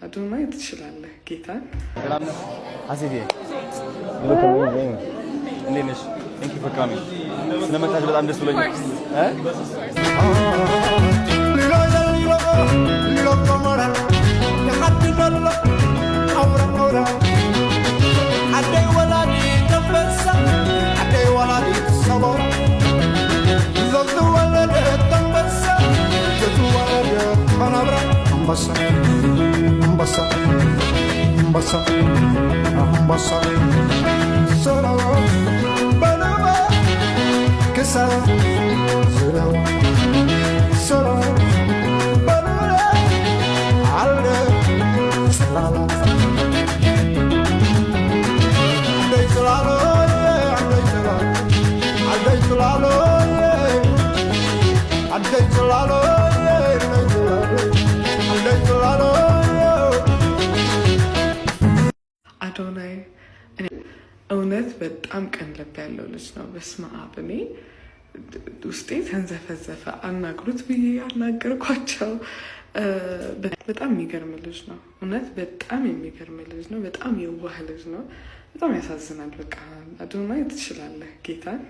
አዶናይ ትችላለህ ጌታን ሰላም ነው አሲዲ look amazing እንዴት ነሽ thank you for coming ስለመጣሽ በጣም ደስ ብሎኛል Ambassa, ambassa, solo, banana, que sala, solo, banana, alle, salala, ande salalo, ande salalo, ande salalo, ande salalo. አዶናይ እውነት በጣም ቀን ልብ ያለው ልጅ ነው። በስመ አብ እኔ ውስጤ ተንዘፈዘፈ። አናግሩት ብዬ አናገርኳቸው። በጣም የሚገርም ልጅ ነው። እውነት በጣም የሚገርም ልጅ ነው። በጣም የዋህ ልጅ ነው። በጣም ያሳዝናል። በቃ አዶናይ ትችላለህ ጌታን